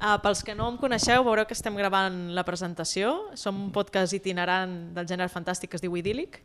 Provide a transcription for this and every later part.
Pels que no em coneixeu, veureu que estem gravant la presentació. Som un podcast itinerant del gènere fantàstic que es diu Idíl·lic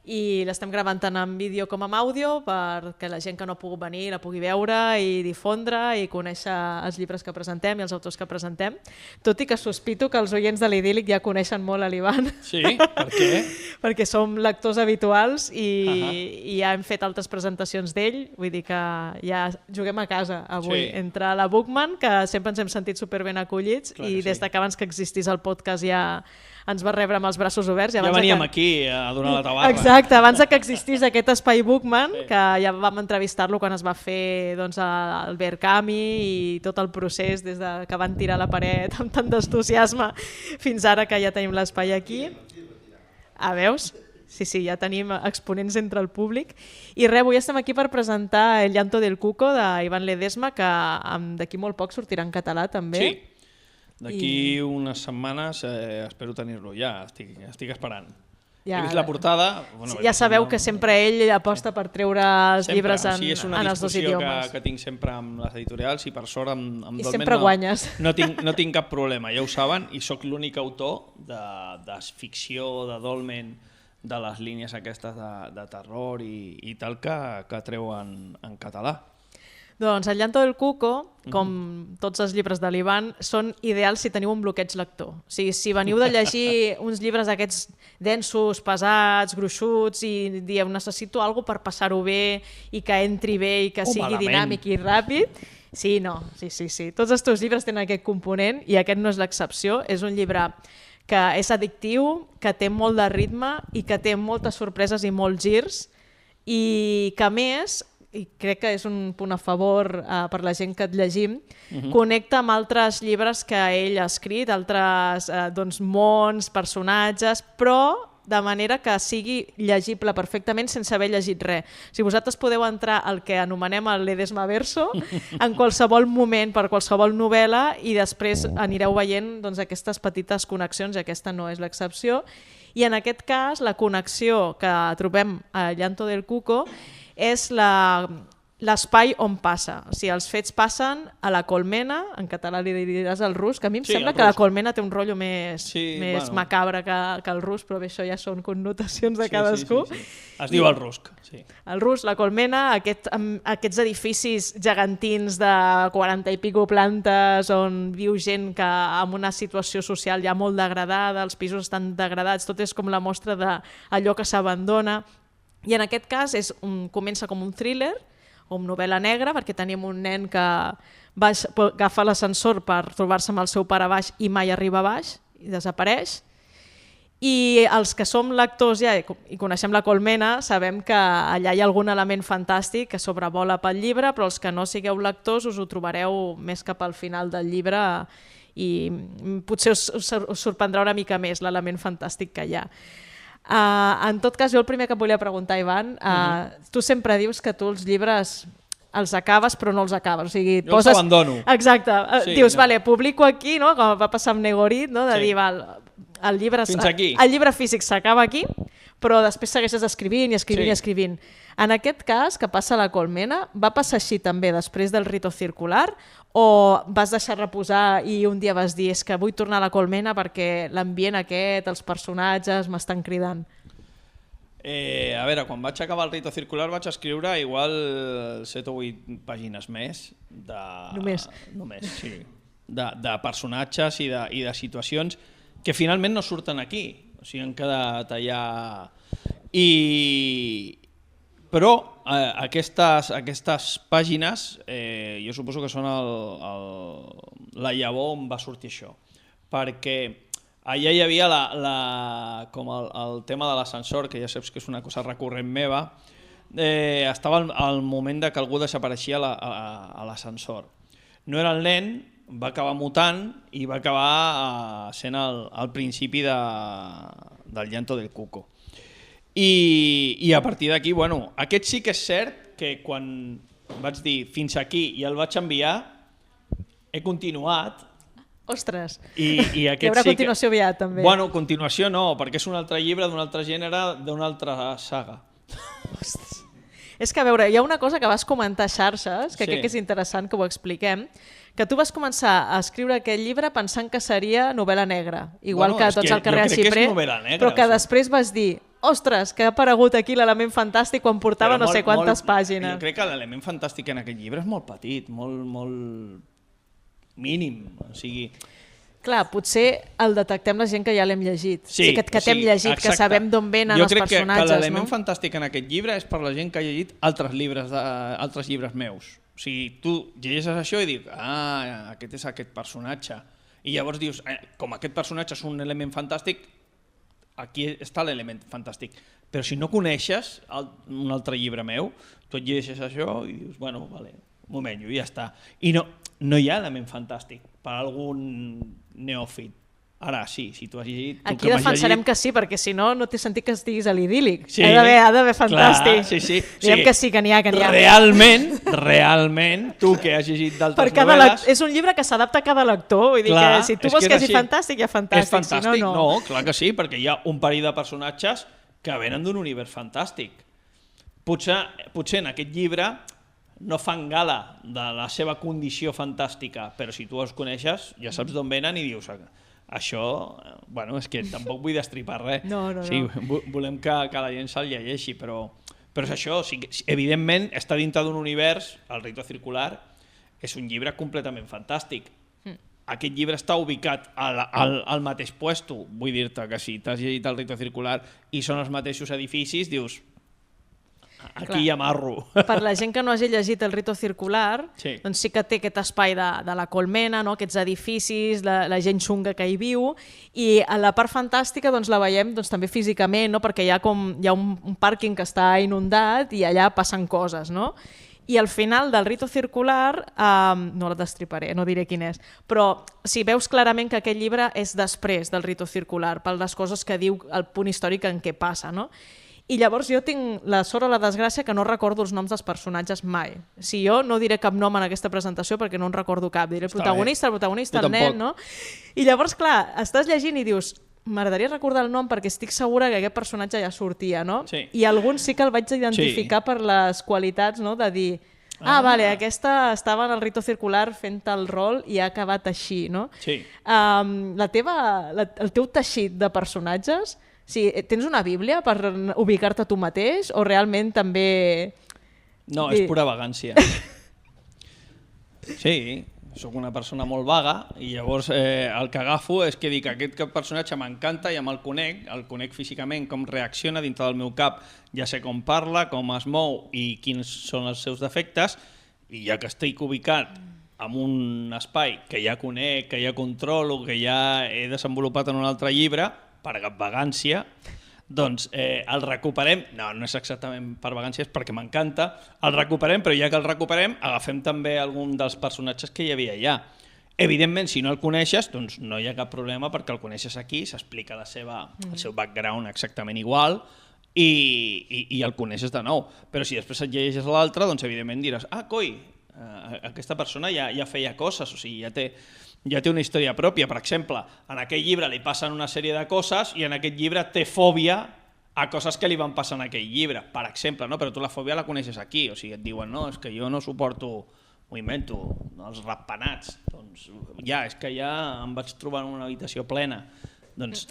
i l'estem gravant tant en vídeo com en àudio perquè la gent que no ha pogut venir la pugui veure i difondre i conèixer els llibres que presentem i els autors que presentem. Tot i que sospito que els oients de l'Idíl·lic ja coneixen molt a l'Ivan. Sí? Per què? Perquè som lectors habituals i ja hem fet altres presentacions d'ell, vull dir que ja juguem a casa avui, entre la Bookman, que sempre ens hem sentit superben acollits, i des que abans que existís el podcast ja ens va rebre amb els braços oberts. Ja veníem aquí a donar la tabarra. Exacte, abans que existís aquest espai Bookman, que ja vam entrevistar-lo quan es va fer el Verkami i tot el procés des que van tirar la paret amb tant d'entusiasme fins ara que ja tenim l'espai aquí. Veus? Sí, ja tenim exponents entre el públic. I res, avui estem aquí per presentar El llanto del cuco d'Ivan Ledesma, que d'aquí molt poc sortirà en català també. Sí. D'aquí unes setmanes espero tenir-lo ja, estic esperant. He vist la portada... Ja sabeu que sempre ell aposta per treure els llibres en els dos idiomes. És una discussió que tinc sempre amb les editorials i per sort amb Dolmen i sempre guanyes. No tinc cap problema, ja ho saben, i sóc l'únic autor de ficció, de Dolmen, de les línies aquestes de terror i tal que treuen en català. Doncs El llanto del cuco, com tots els llibres de l'Ivan, són ideals si teniu un bloqueig lector. O sigui, si veniu de llegir uns llibres d'aquests densos, pesats, gruixuts i dieu necessito alguna cosa per passar-ho bé i que entri bé i que sigui dinàmic i ràpid, sí. Tots els teus llibres tenen aquest component i aquest no és l'excepció. És un llibre que és addictiu, que té molt de ritme i que té moltes sorpreses i molts girs i que a més... i crec que és un punt a favor per la gent que et llegim, connecta amb altres llibres que ell ha escrit, altres mons, personatges, però de manera que sigui llegible perfectament sense haver llegit res. Si vosaltres podeu entrar al que anomenem el Ledesma Verso en qualsevol moment, per qualsevol novel·la, i després anireu veient aquestes petites connexions, i aquesta no és l'excepció. I en aquest cas, la connexió que trobem a Llanto del Cuco és l'espai on passa. O sigui, els fets passen a la Colmena, en català li diràs el Rus, que a mi em sembla que la Colmena té un rotllo més macabre que el Rus, però bé, això ja són connotacions de cadascú. Es diu el Rusc. El Rus, la Colmena, aquests edificis gegantins de 40 i pico plantes on viu gent que amb una situació social ja molt degradada, els pisos estan degradats, tot és com la mostra d'allò que s'abandona. I en aquest cas comença com un thriller o una novel·la negra, perquè tenim un nen que va agafar l'ascensor per trobar-se amb el seu pare baix i mai arriba a baix i desapareix. I els que som lectors ja i coneixem la Colmena sabem que allà hi ha algun element fantàstic que sobrevola pel llibre, però els que no sigueu lectors us ho trobareu més cap al final del llibre i potser us sorprendrà una mica més l'element fantàstic que hi ha. En tot cas, jo el primer que et volia preguntar, Ivan, tu sempre dius que tu els llibres els acabes però no els acabes. Jo els abandono. Exacte. Dius, publico aquí, com va passar amb Negorit, de dir, el llibre físic s'acaba aquí, però després segueixes escrivint i escrivint i escrivint. En aquest cas, que passa a la Colmena, va passar així també després del rito circular o vas deixar reposar i un dia vas dir és que vull tornar a la Colmena perquè l'ambient aquest, els personatges m'estan cridant? A veure, quan vaig acabar el rito circular vaig escriure igual 7 o 8 pàgines més Només, sí. De personatges i de situacions que finalment no surten aquí, o sigui, han quedat allà. Però aquestes pàgines jo suposo que són la llavor on va sortir això, perquè allà hi havia com el tema de l'ascensor, que ja saps que és una cosa recurrent meva, estava al moment que algú desapareixia a l'ascensor. No era el nen, va acabar mutant i va acabar sent el principi del Llanto del Cuco. I a partir d'aquí, aquest sí que és cert que quan vaig dir fins aquí i el vaig enviar, he continuat. Ostres, hi haurà continuació aviat també. Continuació no, perquè és un altre llibre d'un altre gènere, d'una altra saga. Ostres. És que, a veure, hi ha una cosa que vas comentar a xarxes, que Sí. crec que és interessant que ho expliquem, que tu vas començar a escriure aquest llibre pensant que seria novel·la negra, igual Bueno, que és Tots que al carrer jo a crec que és Xiprer, novel·la negra, però que això. després vas dir, ostres, que ha aparegut aquí l'element fantàstic quan portava Però no sé quantes pàgines. Jo crec que l'element fantàstic en aquest llibre és molt petit, molt mínim, o sigui... Clar, potser el detectem la gent que ja l'hem llegit. Sí, o sigui, que t'hem llegit, exacte. que sabem d'on venen jo els crec personatges. que l'element no? fantàstic en aquest llibre és per la gent que ha llegit altres llibres meus. O sigui, tu llegeixes això i dius, aquest és aquest personatge. I llavors dius, com aquest personatge és un element fantàstic, aquí està l'element fantàstic. Però si no coneixes un altre llibre meu, tu et llegeixes això i dius, bueno, vale, un moment, i ja està. I no hi ha element fantàstic per a algun neòfit. Ara sí, si tu has llegit... Aquí defensarem que sí, perquè si no, no té sentit que estiguis a l'idíl·lic. Sí, ha d'haver fantàstic. Clar, sí. Diguem que sí, que n'hi ha, que n'hi ha. Realment, tu que has llegit d'altres Per novel·les... És un llibre que s'adapta a cada lector. Vull dir que si tu vols que hagi fantàstic, hi ha fantàstic. És fantàstic, si no, no, clar que sí, perquè hi ha un parell de personatges que venen d'un univers fantàstic. Potser en aquest llibre no fan gala de la seva condició fantàstica, però si tu els coneixes ja saps d'on venen i dius això, bueno, és que tampoc vull destripar res. No. Volem que la gent se'l llegeixi, però és això, evidentment està dintre d'un univers, el Rito Circular és un llibre completament fantàstic. Aquest llibre està ubicat al mateix puesto, vull dir-te que si t'has llegit el Rito Circular i són els mateixos edificis, dius... Aquí hi amarro. Per la gent que no hagi llegit el Rito Circular, Sí. doncs sí que té aquest espai de la colmena, no? Aquests edificis, la gent xunga que hi viu, i a la part fantàstica doncs, la veiem doncs, també físicament, no? Perquè hi ha un pàrquing que està inundat i allà passen coses, no? I al final del Rito Circular, no la destriparé, no diré quin és, però si veus clarament que aquest llibre és després del Rito Circular, per les coses que diu el punt històric en què passa, no? I llavors jo tinc la sort o la desgràcia que no recordo els noms dels personatges mai. Si jo no diré cap nom en aquesta presentació perquè no en recordo cap, diré el protagonista, el nen, no? I llavors, clar, estàs llegint i dius, m'agradaria recordar el nom perquè estic segura que aquest personatge ja sortia, no? Sí. I alguns sí que el vaig identificar per les qualitats, no? De dir, vale, aquesta estava en el Rito Circular fent el rol i ha acabat així, no? Sí. El teu teixit de personatges, sí, tens una bíblia per ubicar-te tu mateix o realment també... No, és pura vagància. Sí, sóc una persona molt vaga i llavors el que agafo és que dic aquest personatge m'encanta i el conec físicament, com reacciona dintre del meu cap, ja sé com parla, com es mou i quins són els seus defectes, i ja que estic ubicat en un espai que ja conec, que ja controlo, que ja he desenvolupat en un altre llibre, per vagància, doncs el recuperem, no és exactament per vagància, és perquè m'encanta, el recuperem, però ja que el recuperem agafem també algun dels personatges que hi havia allà. Evidentment, si no el coneixes, doncs no hi ha cap problema perquè el coneixes aquí, s'explica el seu background exactament igual i el coneixes de nou. Però si després et llegeixes l'altre, doncs evidentment diràs, coi, aquesta persona ja feia coses, o sigui, ja té una història pròpia. Per exemple, en aquell llibre li passen una sèrie de coses i en aquest llibre té fòbia a coses que li van passar en aquell llibre, per exemple, no? Però tu la fòbia la coneixes aquí, o sigui, et diuen, no, és que jo no suporto, m'ho invento, els ratpenats, doncs ja, és que ja em vaig trobar en una habitació plena. Doncs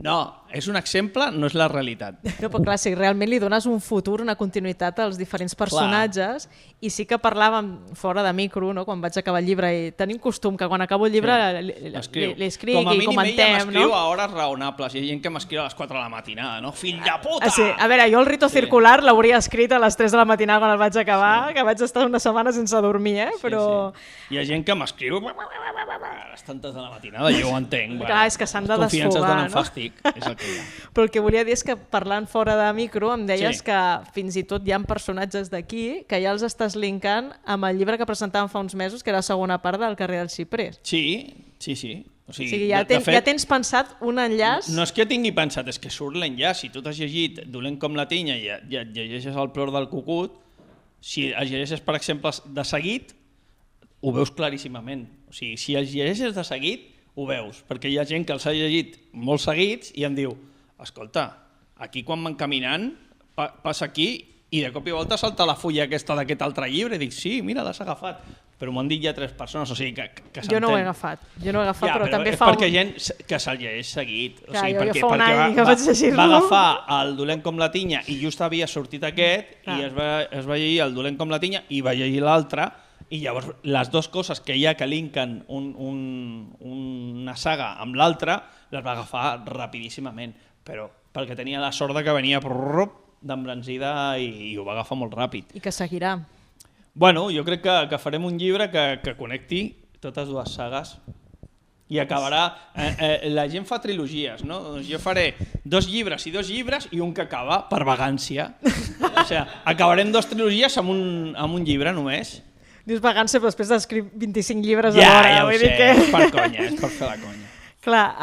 no, és un exemple, no és la realitat. No, però clar, si realment li dones un futur, una continuïtat als diferents personatges, i sí que parlàvem fora de micro, no? Quan vaig acabar el llibre, i tenim costum que quan acabo el llibre li escric i comentem. Com a mínim ella m'escriu a hores raonables, hi ha gent que m'escriu a les 4 de la matinada, no? Fill de puta! Sí. A veure, jo el Rito Circular l'hauria escrit a les 3 de la matinada quan el vaig acabar, que vaig estar una setmana sense dormir, però... Hi ha gent que m'escriu a les tantes de la matinada, jo ho entenc. Clar, és que s'han de desfogar, no? Fàstic, és el que hi ha. Però el que volia dir és que parlant fora de micro em deies que fins i tot hi ha personatges d'aquí que ja els estàs linkant amb el llibre que presentàvem fa uns mesos, que era la segona part del carrer del Xiprer. Sí. O sigui, ja tens pensat un enllaç... No és que tingui pensat, és que surt l'enllaç. Si tu t'has llegit Dolent com la tinya i et llegeixes El plor del cucut, si el llegeixes, per exemple, de seguit, ho veus claríssimament. O sigui, si els llegeixes de seguit, ho veus, perquè hi ha gent que els ha llegit molt seguits i em diu, escolta, aquí quan van caminant passa aquí I de cop i volta salta la fulla aquesta d'aquest altre llibre i dic, sí, mira, l'has agafat. Però m'ho han dit ja 3 persones, o sigui que s'entén. Jo no ho he agafat, però també és fa... perquè gent que se'l llegeix seguit. Clar, jo fa un any que vaig llegir-lo. Va agafar el Dolent com la tinya i just havia sortit aquest i es va llegir el Dolent com la tinya i va llegir l'altre i llavors les dues coses que hi ha que linken una saga amb l'altra les va agafar rapidíssimament, però perquè tenia la sort que venia d'embranzida i ho va agafar molt ràpid. I que seguirà. Bueno, jo crec que farem un llibre que connecti totes dues sagues i acabarà... la gent fa trilogies, no? Doncs jo faré 2 llibres i un que acaba per vagància. O sigui, acabarem 2 trilogies amb un llibre només. Dius vagància, però després d'escriure 25 llibres alhora. Ja ho sé, és per conya, és per fer la conya. Clar,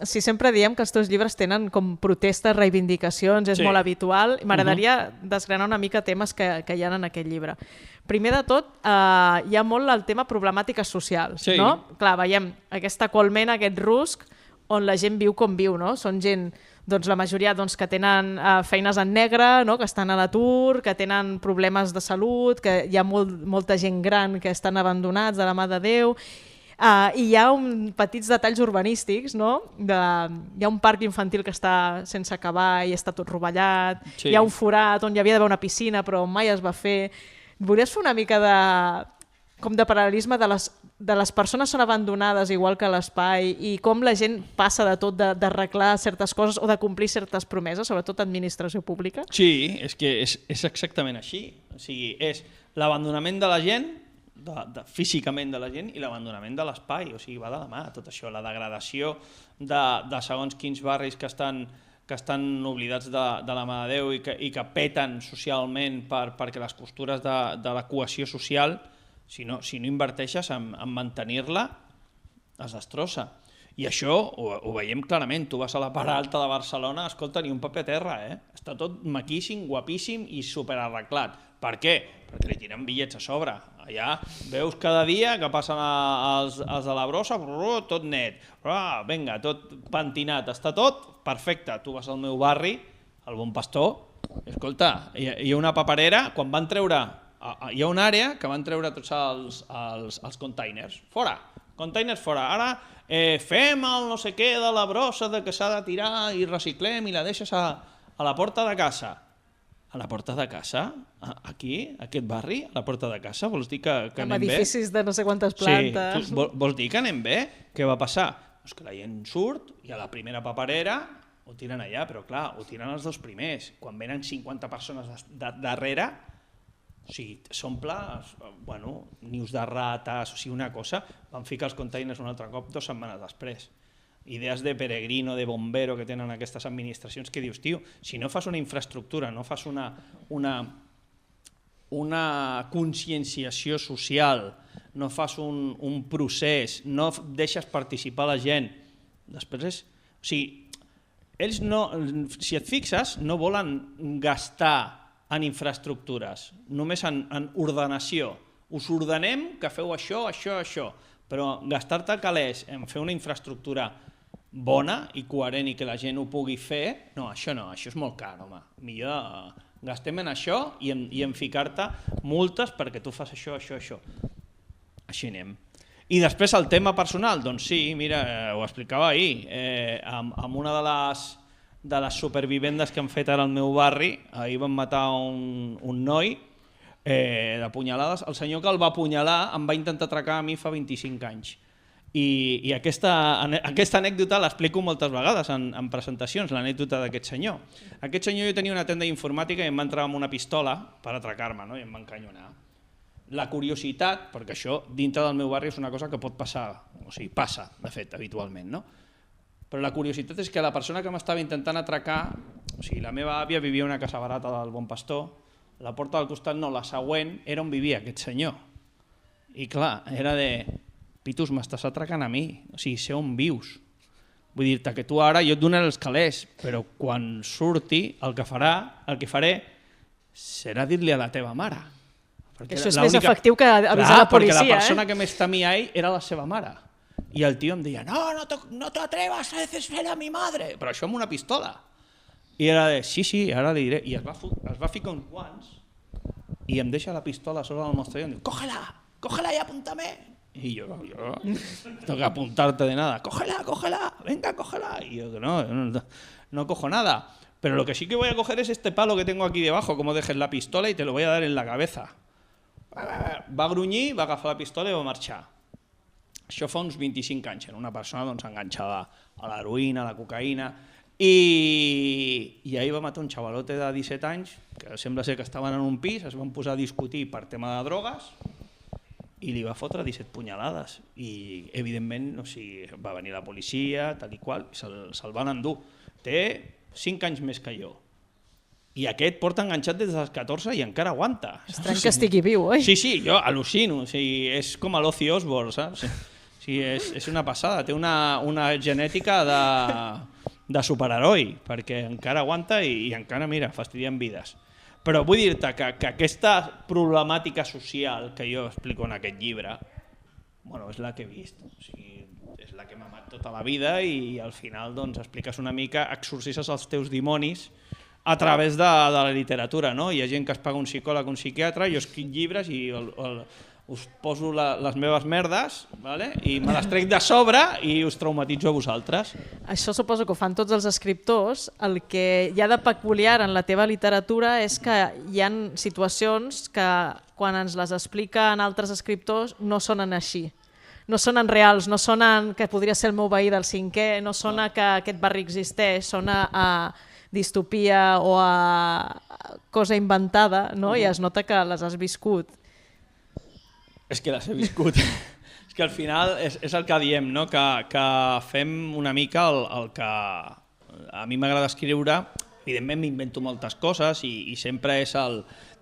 si sempre diem que els teus llibres tenen com protestes, reivindicacions, és molt habitual, m'agradaria desgranar una mica temes que hi ha en aquest llibre. Primer de tot, hi ha molt el tema problemàtiques socials, no? Clar, veiem aquesta colmena, aquest rusc, on la gent viu com viu, no? Són gent, doncs la majoria que tenen feines en negre, que estan a l'atur, que tenen problemes de salut, que hi ha molta gent gran que estan abandonats de la mà de Déu. I hi ha petits detalls urbanístics, no? Hi ha un parc infantil que està sense acabar i està tot rovellat, hi ha un forat on hi havia d'haver una piscina però mai es va fer. Volies fer una mica de paral·lelisme de les persones són abandonades igual que l'espai i com la gent passa de tot d'arreglar certes coses o de complir certes promeses, sobretot administració pública? Sí, és que és exactament així. O sigui, és l'abandonament de la gent físicament de la gent i l'abandonament de l'espai, o sigui, va de la mà tot això, la degradació de segons quins barris que estan oblidats de la mà de Déu i que peten socialment perquè les costures de la cohesió social, si no inverteixes en mantenir-la, es destrossa. I això ho veiem clarament, tu vas a la part alta de Barcelona, escolta, ni un paper a terra, està tot maquíssim, guapíssim i superarreglat. Per què? Perquè li tiren bitllets a sobre. Allà veus cada dia que passen els de la brossa, tot net, vinga, tot pentinat, està tot perfecte. Tu vas al meu barri, al Bon Pastor, escolta, hi ha una paperera, quan van treure, hi ha una àrea que van treure tots els containers, fora, containers fora, ara fem el no sé què de la brossa que s'ha de tirar i reciclem i la deixes a la porta de casa. A la porta de casa? Aquí, aquest barri, a la porta de casa? Vols dir que anem bé? Amb edificis de no sé quantes plantes. Sí, vols dir que anem bé? Què va passar? Doncs que la gent surt i a la primera paperera ho tiren allà, però clar, ho tiren els 2 primers. Quan venen 50 persones darrere, o sigui, s'omple, nius de rates, o sigui, una cosa, van ficar els containers un altre cop 2 setmanes després. Idees de peregrino, de bombero que tenen aquestes administracions que dius, tio, si no fas una infraestructura, no fas una conscienciació social, no fas un procés, no deixes participar la gent, després o sigui, ells no, si et fixes, no volen gastar en infraestructures, només en ordenació. Us ordenem que feu això, però gastar-te calés en fer una infraestructura bona i coherent i que la gent ho pugui fer, no, això és molt car, home. Millor gastem en això i en ficar-te multes perquè tu fas això. Així anem. I després el tema personal, doncs sí, mira, ho explicava ahir, amb una de les supervivendes que han fet ara al meu barri, ahir van matar un noi de punyalades, el senyor que el va apunyalar em va intentar atracar a mi fa 25 anys. I aquesta anècdota l'explico moltes vegades en presentacions, l'anècdota d'aquest senyor. Aquest senyor, jo tenia una tenda informàtica i em va entrar amb una pistola per atracar-me, no? I em va encanyonar. La curiositat, perquè això dintre del meu barri és una cosa que pot passar, o sigui, passa, de fet, habitualment, no? Però la curiositat és que la persona que m'estava intentant atracar, o sigui, la meva àvia vivia a una casa barata del Bon Pastor, la porta del costat no, la següent era on vivia aquest senyor. I clar, era de... Pitus, m'estàs atracant a mi, o sigui, sé on vius. Vull dir-te que tu ara jo et donaré els calés, però quan surti el que faré serà dir-li a la teva mare. Això és més efectiu que avisar la policia. Perquè la persona que més temia ell era la seva mare. I el tio em deia, no te atrevas a decírselo a mi madre, però això amb una pistola. I era de, sí, ara li diré. I es va ficar uns guants i em deixa la pistola sobre el mostrador i em diu, cógela y apúntame. Y yo, tengo que apuntarte de nada. Cógela, venga, cógela. Y yo, no cojo nada. Pero lo que sí que voy a coger es este palo que tengo aquí debajo, como dejes la pistola y te lo voy a dar en la cabeza. Va grunyir, va agafar la pistola i va marxar. Això fa uns 25 anys, era una persona enganxada a l'heroïna, a la cocaïna, i ahir va matar un xavalote de 17 anys, que sembla ser que estaven en un pis, es van posar a discutir per tema de drogues, i li va fotre 17 punyalades. I, evidentment, va venir la policia, tal i qual, i se'l van endur. Té 5 anys més que jo. I aquest porta enganxat des dels 14 i encara aguanta. Estrany que estigui viu, oi? Sí, jo al·lucino. És com a l'Ozzy Osbourne, saps? Sí, és una passada. Té una genètica de superheroi, perquè encara aguanta i encara, mira, fastidien vides. Però vull dir-te que aquesta problemàtica social que jo explico en aquest llibre, bueno, és la que he vist. O sigui, és la que m'ha amat tota la vida i al final doncs, expliques una mica, exorcisses els teus dimonis a través de la literatura. No? Hi ha gent que es paga un psicòleg, un psiquiatre, jo escric llibres i us poso les meves merdes, vale? I me les trec de sobre i us traumatitzo a vosaltres. Això suposo que ho fan tots els escriptors. El que hi ha de peculiar en la teva literatura és que hi ha situacions que quan ens les expliquen altres escriptors no sonen així. No sonen reals, no sonen que podria ser el meu veí del 5è, no sona que aquest barri existeix, sona a distopia o a cosa inventada, no? I es nota que les has viscut. És que les he viscut. És que al final és el que diem, no? Que fem una mica el que a mi m'agrada escriure. Evidentment m'invento moltes coses i sempre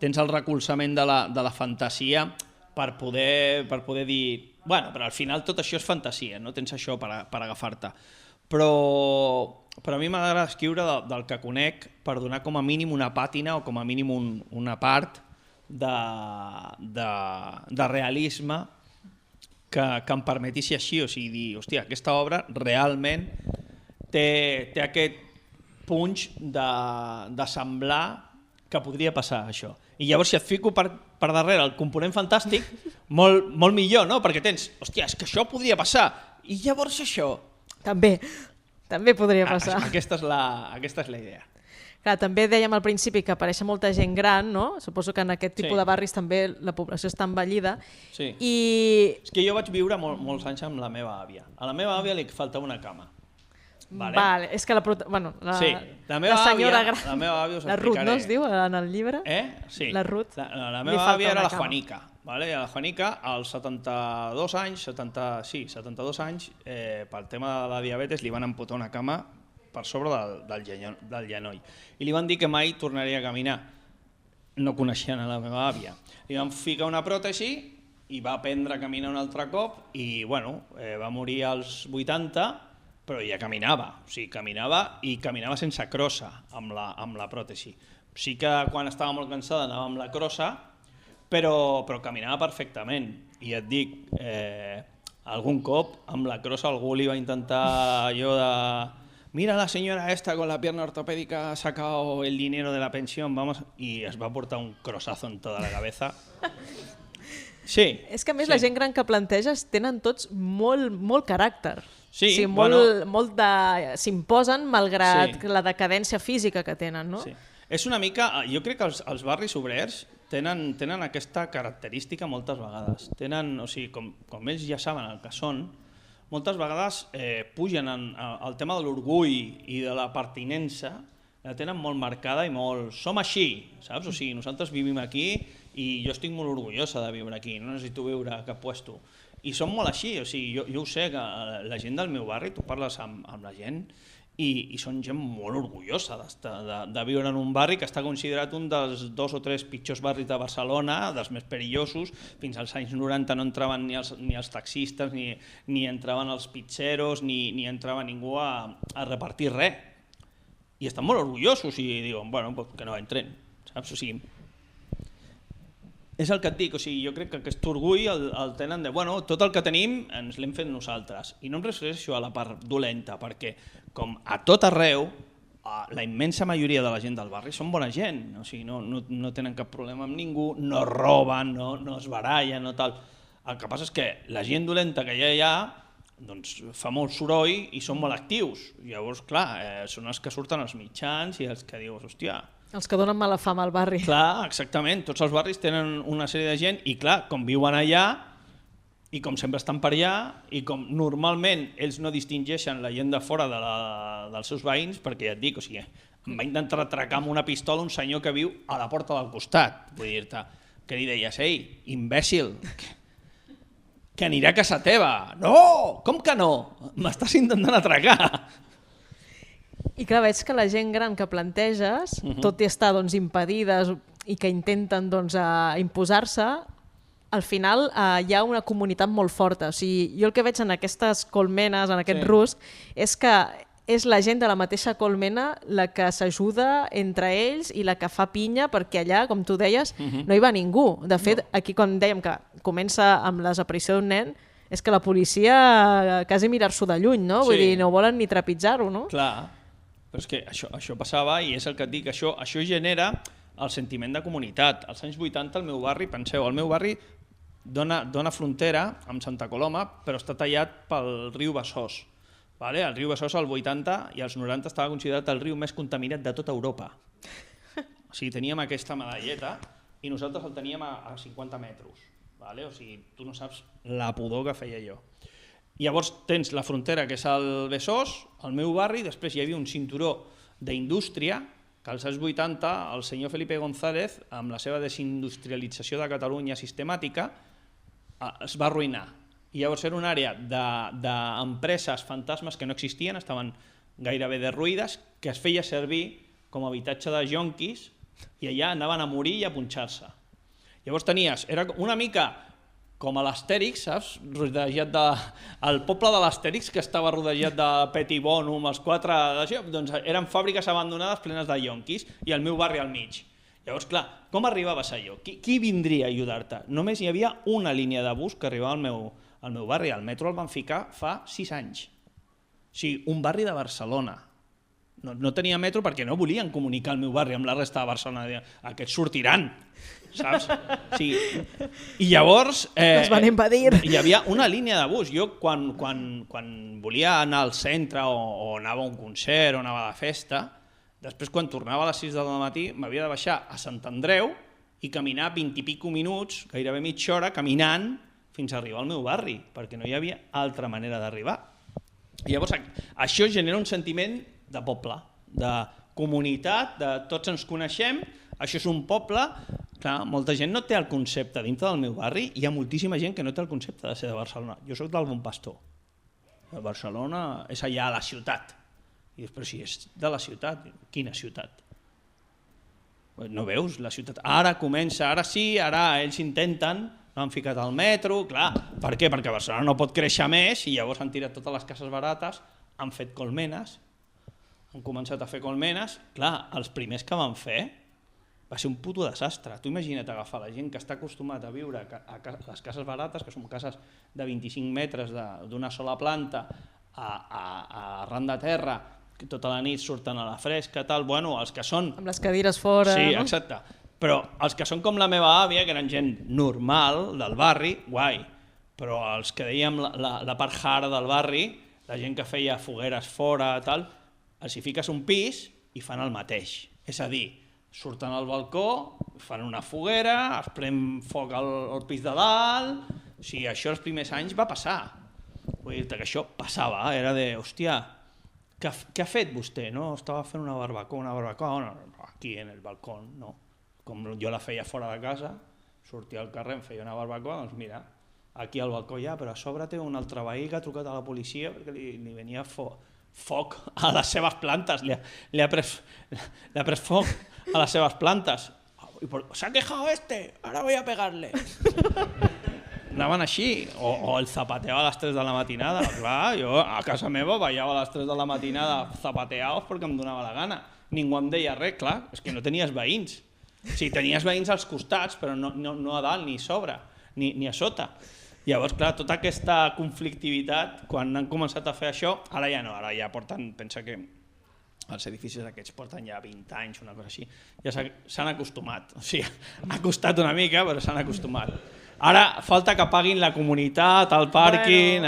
tens el recolzament de la fantasia per poder dir... Bueno, però al final tot això és fantasia, no tens això per agafar-te. Però a mi m'agrada escriure del que conec per donar com a mínim una pàtina o com a mínim una part de realisme que em permeti ser així, o sigui, dir, hòstia, aquesta obra realment té aquest punx de semblar que podria passar això. I llavors si et fico per darrere el component fantàstic, molt millor, no? Perquè tens, hòstia, és que això podria passar, i llavors això... També podria passar. Aquesta és la idea. Clar, també dèiem al principi que apareix molta gent gran, no? Suposo que en aquest tipus de barris també la població està envellida. Sí. És que jo vaig viure molts anys amb la meva àvia. A la meva àvia li faltava una cama. Vale, és que la senyora gran... La meva àvia us explicaré. La Ruth, no es diu en el llibre? Sí. La Ruth. La meva àvia era la Juanica. I la Juanica, als 72 anys, pel tema de la diabetes, li van amputar una cama per sobre del genoll. I li van dir que mai tornaria a caminar. No coneixien a la meva àvia. Li van ficar una pròtesi i va aprendre a caminar un altre cop i va morir als 80, però ja caminava. O sigui, caminava sense crossa amb la pròtesi. Sí que quan estava molt cansada anava amb la crossa, però caminava perfectament. I et dic, algun cop amb la crossa algú li va intentar allò de... Mira la señora esta con la pierna ortopédica ha sacado el dinero de la pensión, vamos, y es va portar un crosazo en toda la cabeza. Sí. És que a més la gent gran que planteges tenen tots molt caràcter. Sí, o sigui, s'imposen malgrat la decadència física que tenen, no? Sí. És una mica, jo crec que els barris obrers tenen aquesta característica moltes vegades. O sigui, com ells ja saben el que són, moltes vegades pugen al tema de l'orgull i de la pertinença, la tenen molt marcada i molt... Som així, saps? O sigui, nosaltres vivim aquí i jo estic molt orgullosa de viure aquí, no necessito viure a cap puesto. I som molt així, o sigui, jo ho sé, que la gent del meu barri, tu parles amb la gent i són gent molt orgullosa de viure en un barri que està considerat un dels 2 o 3 pitjors barris de Barcelona, dels més perillosos. Fins als anys 90 no entraven ni els taxistes, ni entraven els pizzeros, ni entrava ningú a repartir res. I estan molt orgullosos i diuen, bueno, pues que no entren, saps? O sigui, és el que et dic, o sigui, jo crec que aquest orgull el tenen de, bueno, tot el que tenim ens l'hem fet nosaltres. I no em refereixo a la part dolenta, perquè com a tot arreu, la immensa majoria de la gent del barri són bona gent, o sigui, no tenen cap problema amb ningú, no roben, no es barallen, no tal. El que passa és que la gent dolenta que hi ha doncs, fa molt soroll i són molt actius. Llavors, clar, són els que surten als mitjans i els que dius, hòstia... Els que donen mala fama al barri. Clar, exactament, tots els barris tenen una sèrie de gent i clar, com viuen allà i com sempre estan per allà i com normalment ells no distingeixen la gent de fora dels seus veïns, perquè ja et dic, o sigui, em va intentar atracar amb una pistola un senyor que viu a la porta del costat. Vull dir-te, que li deies, ei, imbècil, que anirà a casa teva. No, com que no? M'estàs intentant atracar. I clar, veig que la gent gran que planteges, tot i estar doncs, impedides i que intenten doncs, imposar-se, al final hi ha una comunitat molt forta. O sigui, jo el que veig en aquestes colmenes, en aquest rusc, és que és la gent de la mateixa colmena la que s'ajuda entre ells i la que fa pinya, perquè allà, com tu deies, no hi va ningú. De fet, aquí quan dèiem que comença amb la desaparició d'un nen, és que la policia quasi mirar-s'ho de lluny, no? Vull dir, no volen ni trepitjar-ho, no? Clar, però és que això passava i és el que et dic, això genera el sentiment de comunitat. Als anys 80 el meu barri, penseu, el meu barri dona frontera amb Santa Coloma, però està tallat pel riu Besòs. El riu Besòs al 80 i als 90 estava considerat el riu més contaminat de tota Europa. O sigui, teníem aquesta medalleta i nosaltres el teníem a 50 metres. O sigui, tu no saps la pudor que feia jo. Llavors tens la frontera, que és el Besòs, el meu barri, després hi havia un cinturó d'indústria, que als anys 80 el senyor Felipe González, amb la seva desindustrialització de Catalunya sistemàtica, es va arruïnar. I llavors era una àrea d'empreses fantasmes que no existien, estaven gairebé derruïdes, que es feia servir com a habitatge de jonquis i allà anaven a morir i a punxar-se. Llavors era una mica com a l'Astèrix, saps? El poble de l'Astèrix, que estava rodejat de Petit Bonum, els quatre... Doncs eren fàbriques abandonades plenes de jonquis i el meu barri al mig. Llavors, clar, com arribaves allò? Qui vindria a ajudar-te? Només hi havia una línia de bus que arribava al meu barri. El metro el van ficar fa 6 anys. O sigui, un barri de Barcelona. No tenia metro perquè no volien comunicar el meu barri amb la resta de Barcelona. Aquests sortiran, saps? O sigui, i llavors... Els van impedir. Hi havia una línia de bus. Jo, quan volia anar al centre o anava a un concert o anava a la festa, després, quan tornava a les 6 del matí, m'havia de baixar a Sant Andreu i caminar 20 i pico minuts, gairebé mitja hora, caminant fins a arribar al meu barri, perquè no hi havia altra manera d'arribar. Llavors, això genera un sentiment de poble, de comunitat, de tots ens coneixem, això és un poble. Clar, molta gent no té el concepte dintre del meu barri, hi ha moltíssima gent que no té el concepte de ser de Barcelona. Jo soc del Bon Pastor. Barcelona és allà a la ciutat. I després, si és de la ciutat, quina ciutat? No veus la ciutat? Ara comença, ara sí, ara ells intenten, no han ficat al metro, clar. Per què? Perquè Barcelona no pot créixer més i llavors han tirat totes les cases barates, han fet colmenes, han començat a fer colmenes. Clar, els primers que van fer va ser un puto desastre. Tu imagina't agafar la gent que està acostumat a viure a les cases barates, que són cases de 25 metres d'una sola planta, a ran de terra, que tota la nit surten a la fresca, tal, bueno, els que són... Amb les cadires fora... Sí, no? exacte. Però els que són com la meva àvia, que eren gent normal del barri, guai. Però els que dèiem la part hard del barri, la gent que feia fogueres fora, tal, els hi fiques un pis i fan el mateix. És a dir, surten al balcó, fan una foguera, es pren foc al pis de dalt... O sigui, això els primers anys va passar. Vull dir-te que això passava, era de, hòstia, què ha fet vostè? No, estava fent una barbacoa, no, aquí en el balcó, no. Com jo la feia fora de casa, sortia al carrer, em feia una barbacoa, doncs mira, aquí al balcó ja, però a sobre té un altre veí que ha trucat a la policia perquè li venia foc a les seves plantes, li ha pres foc a les seves plantes. ¿Se ha quejado este? Ahora voy a pegarle. Anaven així, o el zapateo a les 3 de la matinada. Clar, jo a casa meva ballava a les 3 de la matinada zapateaos perquè em donava la gana. Ningú em deia res, clar, és que no tenies veïns. Sí, tenies veïns als costats, però no a dalt, ni a sobre, ni a sota. Llavors, clar, tota aquesta conflictivitat, quan han començat a fer això, ara ja no, ara ja porten, pensa que els edificis aquests porten ja 20 anys, una cosa així, ja s'han acostumat. O sigui, ha costat una mica, però s'han acostumat. Ara falta que paguin la comunitat, el pàrquing,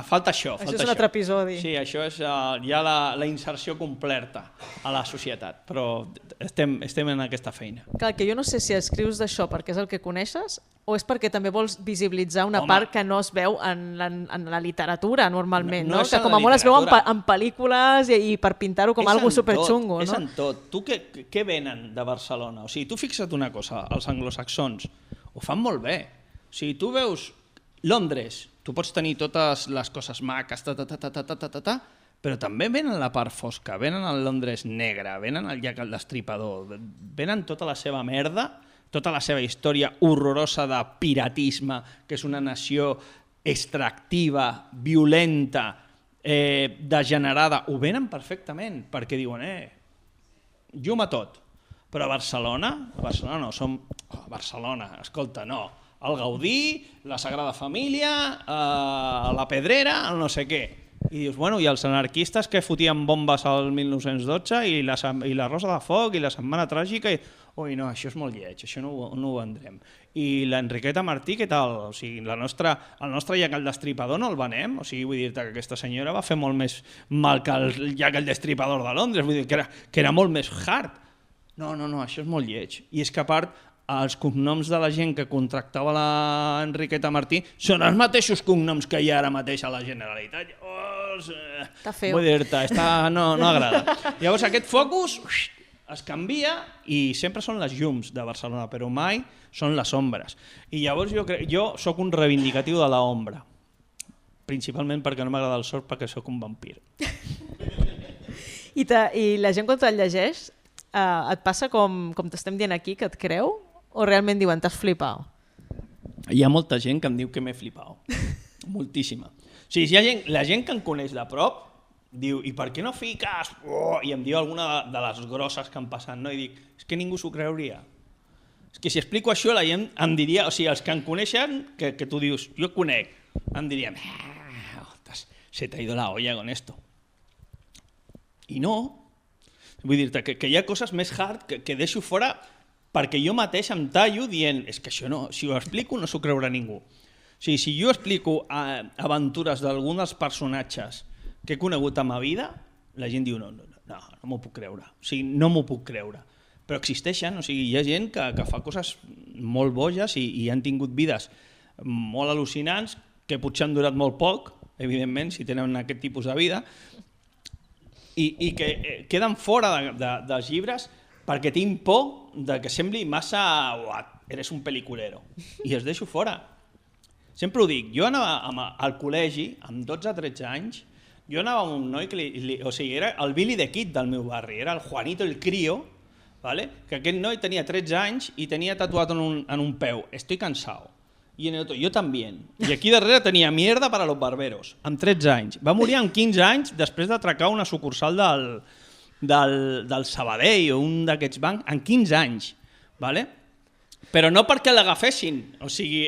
falta això. Això és un altre episodi. Sí, això és ja la inserció completa a la societat, però estem en aquesta feina. Clar, que jo no sé si escrius d'això perquè és el que coneixes o és perquè també vols visibilitzar una part que no es veu en la literatura normalment, no? Que com a molt es veu en pel·lícules i per pintar-ho com algo superxungo. És en tot. Tu què venen de Barcelona? O sigui, tu fixa't una cosa, els anglosaxons ho fan molt bé. O sigui, tu veus Londres, tu pots tenir totes les coses maques, però també venen la part fosca, venen el Londres negre, venen el Jack el Destripador, venen tota la seva merda, tota la seva història horrorosa de piratisme, que és una nació extractiva, violenta, degenerada. Ho venen perfectament, perquè diuen, llum a tot. Però a Barcelona no, som... Barcelona, escolta, no. El Gaudí, la Sagrada Família, la Pedrera, el no sé què. I dius, bueno, i els anarquistes que fotien bombes al 1912 i la Rosa de Foc i la Setmana Tràgica... Ui, no, això és molt lleig, això no ho vendrem. I l'Enriqueta Martí, què tal? O sigui, el nostre Jack el Destripador no el venem? O sigui, vull dir-te que aquesta senyora va fer molt més mal que el Jack el Destripador de Londres, vull dir que era molt més hard. No, això és molt lleig. I és que a part, els cognoms de la gent que contractava l'Enriqueta Martí són els mateixos cognoms que hi ha ara mateix a la Generalitat. Està feo. Vull dir-te, no agrada. Llavors aquest focus es canvia i sempre són les llums de Barcelona, però mai són les ombres. I llavors jo soc un reivindicatiu de l'ombra, principalment perquè no m'agrada el sol, perquè sóc un vampir. I la gent quan te'l llegeix, et passa com t'estem dient aquí, que et creu? O realment diuen, t'has flipat? Hi ha molta gent que em diu que m'he flipat. Moltíssima. O sigui, la gent que em coneix de prop diu, i per què no fiques? I em diu alguna de les grosses que han passat, no? I dic, és que ningú s'ho creuria. És que si explico això, la gent em diria, o sigui, els que em coneixen, que tu dius, jo conec, em dirien, se t'ha ido la olla con esto. I no. Vull dir-te que hi ha coses més hard que deixo fora perquè jo mateix em tallo dient, és que això no, si ho explico no s'ho creurà ningú. O sigui, si jo explico aventures d'algun dels personatges que he conegut a ma vida, la gent diu no m'ho puc creure. O sigui, no m'ho puc creure. Però existeixen, o sigui, hi ha gent que fa coses molt boges i han tingut vides molt al·lucinants, que potser han durat molt poc, evidentment, si tenen aquest tipus de vida, i que queden fora dels llibres perquè tinc por de que sembli massa eres un peliculero, i els deixo fora. Sempre ho dic, jo anava al col·legi, amb 12-13 anys, jo anava amb un noi que o sigui, era el Billy the Kid del meu barri, era el Juanito el Crío, ¿vale? Que aquest noi tenia 13 anys i tenia tatuat en un peu, estoy cansado. I en el otro, yo también. I aquí darrere tenia mierda para los barberos, amb 13 anys. Va morir amb 15 anys després d'atracar una sucursal del Sabadell o un d'aquests bancs, amb 15 anys. ¿Vale? Però no perquè l'agafessin, o sigui,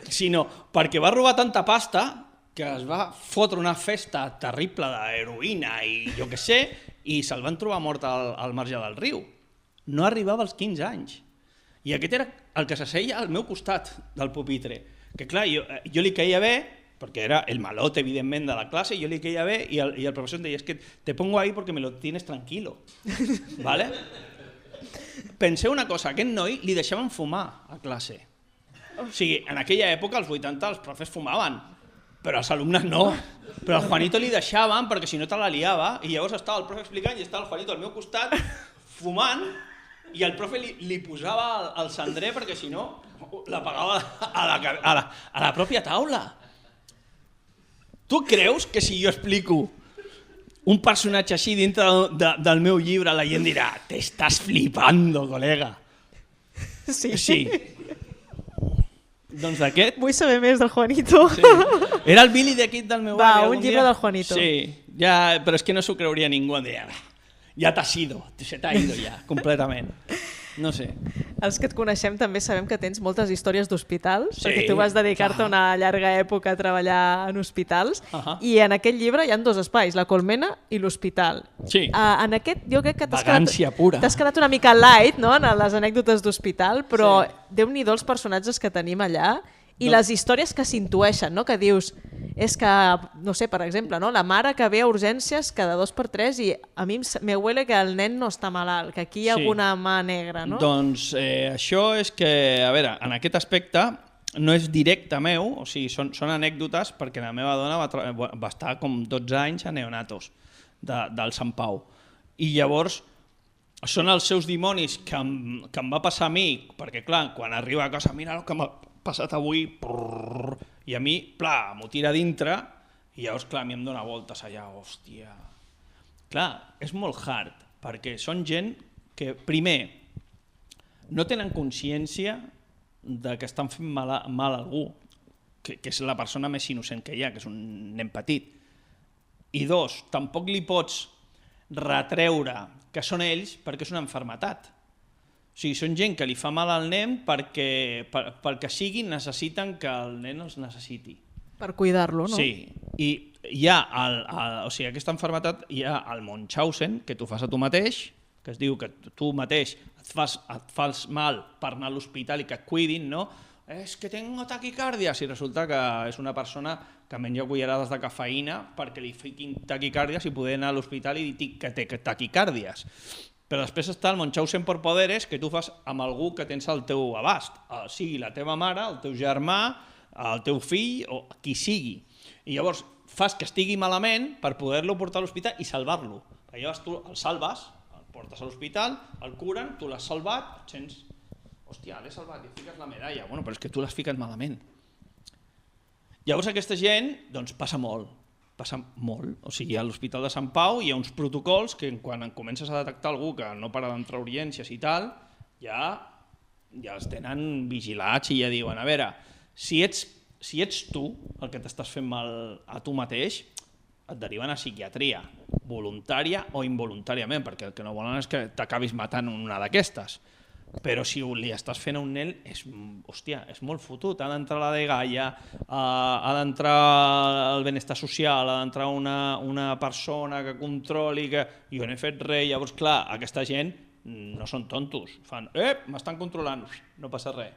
sinó perquè va robar tanta pasta que es va fotre una festa terrible d'heroïna i jo què sé, i se'l van trobar mort al marge del riu. No arribava als 15 anys. I aquest era el que s'asseia al meu costat del pupitre. Que clar, jo li caia bé, perquè era el malote, evidentment, de la classe, jo li caia bé i el professor em deia, es que te pongo ahí porque me lo tienes tranquilo. ¿Vale? Penseu una cosa, a aquest noi li deixaven fumar a classe. O sigui, en aquella època, als 80, els profes fumaven, però els alumnes no. Però al Juanito li deixaven perquè si no te la liava, i llavors estava el profe explicant i estava el Juanito al meu costat fumant, i el profe li posava el cendrer perquè si no l'apagava a la pròpia taula. Tu creus que si jo explico un personatge així dintre del meu llibre, la gent dirà, te estás flipando, colega? Sí. Doncs d'aquest... Vull saber més del Juanito. Sí. Era el Billy the Kid del meu barri. Un llibre del Juanito. Sí, però és que no s'ho creuria ningú. Em deia, ja t'has ido, se t'ha ido ja, completament. No sé. Els que et coneixem també sabem que tens moltes històries d'hospitals, Sí, perquè tu vas dedicar-te una llarga època a treballar en hospitals, i en aquest llibre hi ha 2 espais, la colmena i l'hospital. Sí. En aquest jo crec que Vagància pura. t'has quedat una mica light, no?, en les anècdotes d'hospital, però Déu-n'hi-do els personatges que tenim allà i les històries que s'intueixen, no?, que dius... És que, no sé, per exemple, no? La mare que ve a urgències cada 2 per 3 i a mi me huele que el nen no està malalt, que aquí hi ha alguna mà negra, no? Doncs això és que, a veure, en aquest aspecte no és directe meu, o sigui, són anècdotes perquè la meva dona va estar com 12 anys a neonatos del Sant Pau. I llavors són els seus dimonis que em va passar a mi, perquè clar, quan arriba a casa, mira el que m'ha passat avui, i a mi, pla, m'ho tira dintre, i llavors, clar, a mi em dóna voltes allà, hòstia. Clar, és molt hard, perquè són gent que, primer, no tenen consciència de que estan fent mal a algú, que és la persona més innocent que hi ha, que és un nen petit. I 2, tampoc li pots retreure que són ells perquè és una malaltia. O sigui, són gent que li fa mal al nen perquè siguin necessiten que el nen els necessiti. Per cuidar-lo, no? Sí, i hi ha, o sigui, aquesta malaltia hi ha el Munchausen, que tu fas a tu mateix, que es diu que tu mateix et fas mal per anar a l'hospital i que et cuidin, no? És que tengo taquicàrdies, i resulta que és una persona que menja cullerades de cafeïna perquè li fiquin taquicàrdies i poder anar a l'hospital i dir que té taquicàrdies. Però després està el Munchausen por poderes, que tu fas amb algú que tens al teu abast, sigui la teva mare, el teu germà, el teu fill o qui sigui. I llavors fas que estigui malament per poder-lo portar a l'hospital i salvar-lo. Llavors tu el salves, el portes a l'hospital, el curen, tu l'has salvat, et sents, hòstia, l'he salvat, i fiques la medalla. Bueno, però és que tu l'has ficat malament. Llavors aquesta gent, doncs passa molt. O sigui, a l'Hospital de Sant Pau hi ha uns protocols que quan comences a detectar algú que no para d'entrar a urgències i tal, ja els tenen vigilats i ja diuen, a veure, si ets tu el que t'estàs fent mal a tu mateix, et deriven a psiquiatria, voluntària o involuntàriament, perquè el que no volen és que t'acabis matant una d'aquestes. Però si li estàs fent a un nen, és molt fotut. Ha d'entrar la dgaia, ha d'entrar el benestar social, ha d'entrar una persona que controli, que jo no he fet res. Llavors, clar, aquesta gent no són tontos. Fan, m'estan controlant, no passa res.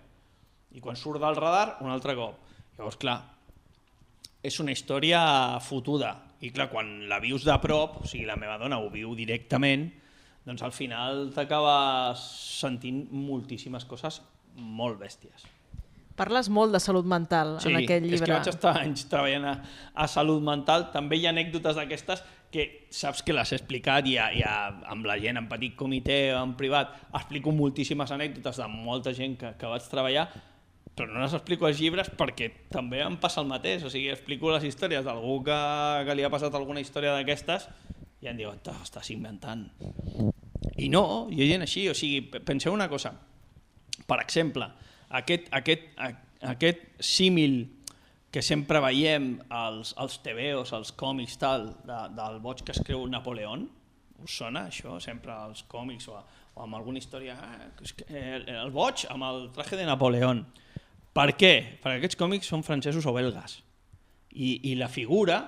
I quan surt del radar, un altre cop. Llavors, clar, és una història fotuda. I clar, quan la vius de prop, o sigui, la meva dona ho viu directament, doncs al final t'acabes sentint moltíssimes coses molt bèsties. Parles molt de salut mental en aquest llibre. Sí, és que vaig estar anys treballant a salut mental. També hi ha anècdotes d'aquestes que saps que les he explicat i amb la gent en petit comitè o en privat explico moltíssimes anècdotes de molta gent que vaig treballar, però no les explico als llibres perquè també em passa el mateix. O sigui, explico les històries d'algú que li ha passat alguna història d'aquestes i em diuen, estàs inventant. I no, hi ha gent així, o sigui, penseu una cosa, per exemple, aquest símil que sempre veiem als tebeos, als còmics tal, del boig que es creu Napoleón, us sona això, sempre als còmics o amb alguna història, el boig amb el traje de Napoleón. Per què? Perquè aquests còmics són francesos o belgues i la figura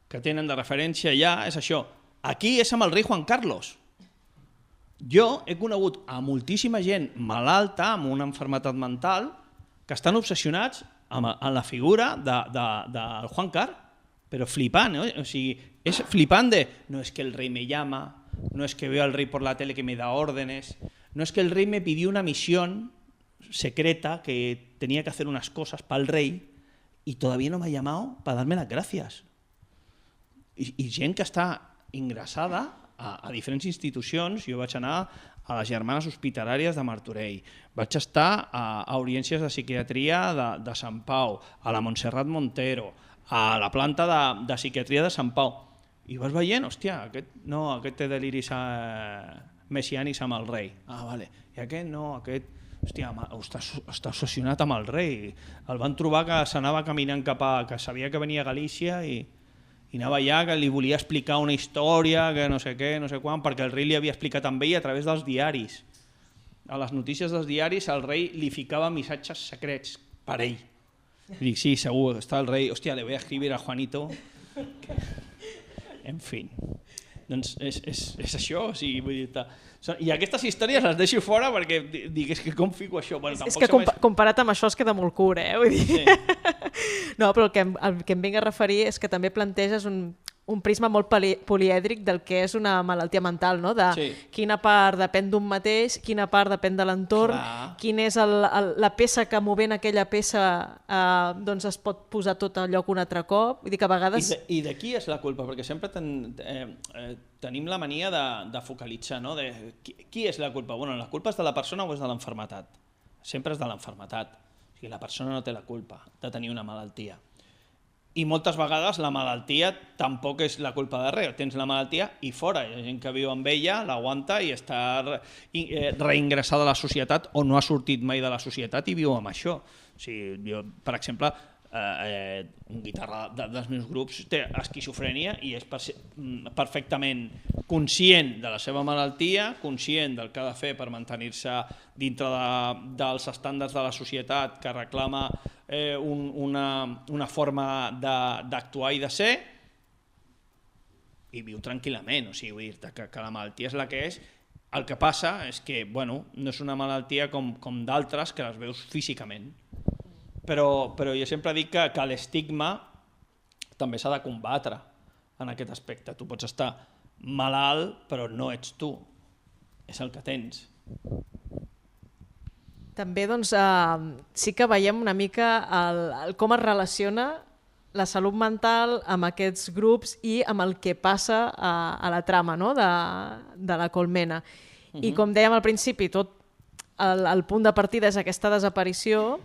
que tenen de referència allà és això. Aquí és amb el rei Juan Carlos. Jo he conegut a moltíssima gent malalta, amb una malaltia mental, que estan obsessionats amb la figura del Juan Car, però flipant, ¿no? O sigui, és flipant de, no es que el rey me llama, no es que veo al rey por la tele que me da órdenes, no es que el rey me pidió una misión secreta que tenía que hacer unas cosas para el rey y todavía no me ha llamado para darme las gracias. I gent que està ingressada a diferents institucions. Jo vaig anar a les Germanes Hospitalàries de Martorell, vaig estar a urgències de psiquiatria de Sant Pau, a la Montserrat Montero, a la planta de psiquiatria de Sant Pau, i vas veient, hòstia, aquest té deliris messiànics amb el rei, vale. I aquest no, aquest, hòstia, està obsessionat amb el rei, el van trobar que s'anava caminant cap a, que sabia que venia a Galícia i anava allà, que li volia explicar una història, que no sé què, no sé quan, perquè el rei li havia explicat amb ell a través dels diaris. a les notícies dels diaris el rei li ficava missatges secrets per ell. I dic, sí, segur, està el rei, hòstia, le voy a escribir a Juanito. En fi, doncs és això, o sigui, vull dir, i aquestes històries les deixo fora perquè dic, és que com fico això? Bueno, és que comparat amb això es queda molt curt, vull dir. Sí. No, però el que em vinc a referir és que també planteges un prisma molt polièdric del que és una malaltia mental, no? De sí. Quina part depèn d'un mateix, quina part depèn de l'entorn, quina és la peça que movent aquella peça doncs es pot posar tot a lloc un altre cop. Vull dir que a vegades... I de qui és la culpa? Perquè sempre tenim la mania de focalitzar, no? De qui és la culpa? Bueno, la culpa és de la persona o és de l'enfermetat? Sempre és de l'enfermetat. O sigui, la persona no té la culpa de tenir una malaltia. I moltes vegades la malaltia tampoc és la culpa de res. Tens la malaltia i fora. Hi ha gent que viu amb ella, l'aguanta i està reingressada a la societat o no ha sortit mai de la societat i viu amb això. O sigui, jo, per exemple, un guitarra dels meus grups té esquizofrènia i és perfectament conscient de la seva malaltia, conscient del que ha de fer per mantenir-se dintre dels estàndards de la societat que reclama una forma d'actuar i de ser, i viu tranquil·lament. O sigui, vull dir que la malaltia és la que és. El que passa és que no és una malaltia com d'altres que les veus físicament. Però jo sempre dic que l'estigma també s'ha de combatre en aquest aspecte. Tu pots estar malalt, però no ets tu. És el que tens. També doncs, sí que veiem una mica com es relaciona la salut mental amb aquests grups i amb el que passa a la trama, no? de la Colmena. I com dèiem al principi, tot el punt de partida és aquesta desaparició,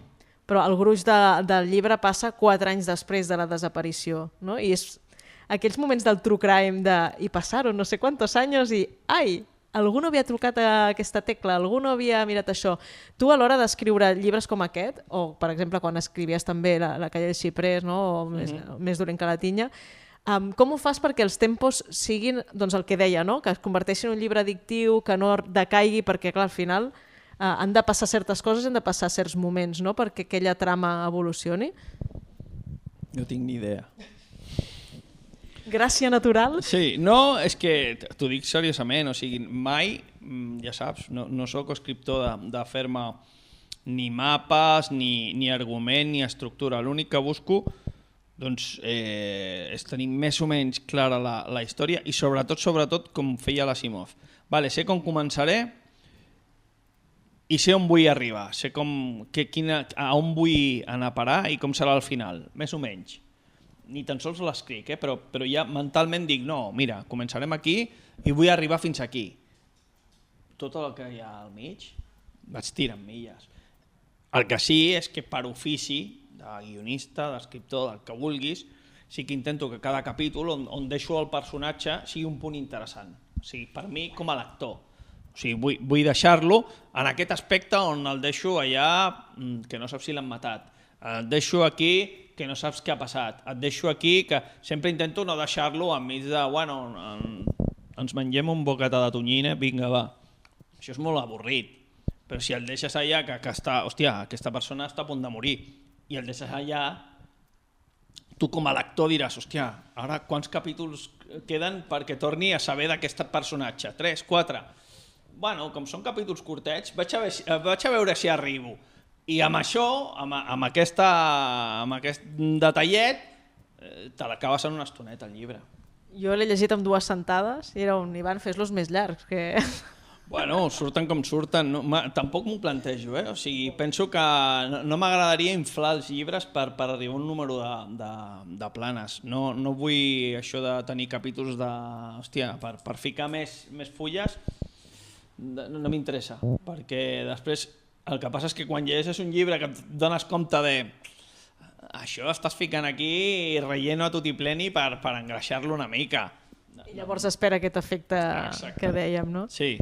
però el gruix del llibre passa 4 anys després de la desaparició, no? I és aquells moments del true crime i passaron no sé quantos años i ai, algú no havia trucat a aquesta tecla, algú no havia mirat això. Tu a l'hora d'escriure llibres com aquest, o per exemple quan escrivies també La calle del xiprés, no? O més dolent que la tinya, com ho fas perquè els tempos siguin doncs, el que deia, no? Que es converteixin en un llibre addictiu, que no decaigui, perquè clar, al final han de passar certes coses, han de passar certs moments, no? Perquè aquella trama evolucioni. No tinc ni idea. Gràcia natural? Sí, no, és que t'ho dic seriosament, o sigui, mai, ja saps, no soc escriptor de fer-me ni mapes, ni argument, ni estructura. L'únic que busco doncs, és tenir més o menys clara la història i sobretot com feia l'Asimov. Vale, sé com començaré i sé on vull arribar, sé a on vull anar a parar i com serà el final, més o menys. Ni tan sols l'escric, però ja mentalment dic, no, mira, començarem aquí i vull arribar fins aquí. Tot el que hi ha al mig vaig tirant milles. El que sí és que per ofici, de guionista, d'escriptor, del que vulguis, sí que intento que cada capítol on deixo el personatge sigui un punt interessant. O sigui, per mi com a lector. O sigui, vull deixar-lo en aquest aspecte on el deixo allà que no saps si l'han matat. Et deixo aquí que no saps què ha passat. Et deixo aquí que sempre intento no deixar-lo enmig de, bueno, ens mengem un bocata de tonyina, vinga, va. Això és molt avorrit. Però si el deixes allà que està, hòstia, aquesta persona està a punt de morir i el deixes allà, tu com a lector diràs, hòstia, ara quants capítols queden perquè torni a saber d'aquest personatge? 3, 4... Bueno, com són capítols curtets, vaig a veure si arribo. I amb això, amb aquest detallet, te l'acabes en una estoneta, el llibre. Jo l'he llegit amb 2 sentades i era un Ivan, fes-los més llargs. Que... Bueno, surten com surten. No, tampoc m'ho plantejo, O sigui, penso que no m'agradaria inflar els llibres per arribar a un número de planes. No vull això de tenir capítols de... Hòstia, per ficar més fulles... No m'interessa, perquè després el que passa és que quan llegeixes un llibre que et dones compte de això estàs ficant aquí relleno a tutipleni per engreixar-lo una mica. I llavors espera aquest efecte que dèiem, no? Sí.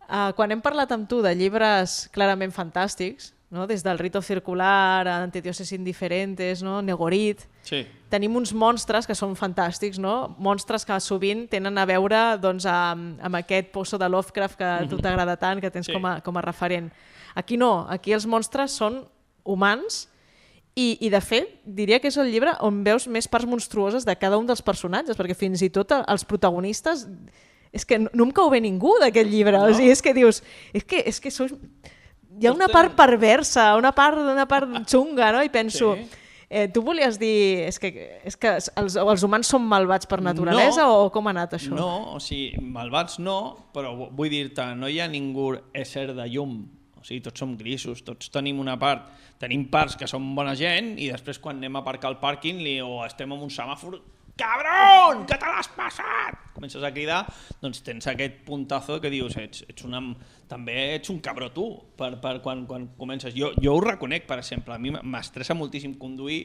Quan hem parlat amb tu de llibres clarament fantàstics, no? Des del Rito Circular, Antedioses Indiferentes, no? Negorit. Sí. Tenim uns monstres que són fantàstics, no? Monstres que sovint tenen a veure doncs, amb aquest Pozo de Lovecraft que a tu t'agrada tant, que tens com a referent. Aquí no, aquí els monstres són humans i de fet diria que és el llibre on veus més parts monstruoses de cada un dels personatges, perquè fins i tot els protagonistes és que no em cau bé ningú d'aquest llibre, no? O sigui, és que dius és que hi ha una part perversa, una part xunga, no? I penso, tu volies dir és que els humans són malvats per naturalesa o com ha anat això? No, o sigui, malvats no, però vull dir-te, no hi ha ningú ésser de llum. O sigui, tots som grisos, tots tenim una part, tenim parts que són bona gent i després quan anem a aparcar al pàrquing o estem en un semàfor, cabron, que te l'has passat! Comences a cridar, doncs tens aquest puntazo que dius, també ets un cabró tu, per quan comences. Jo ho reconec, per exemple, a mi m'estressa moltíssim conduir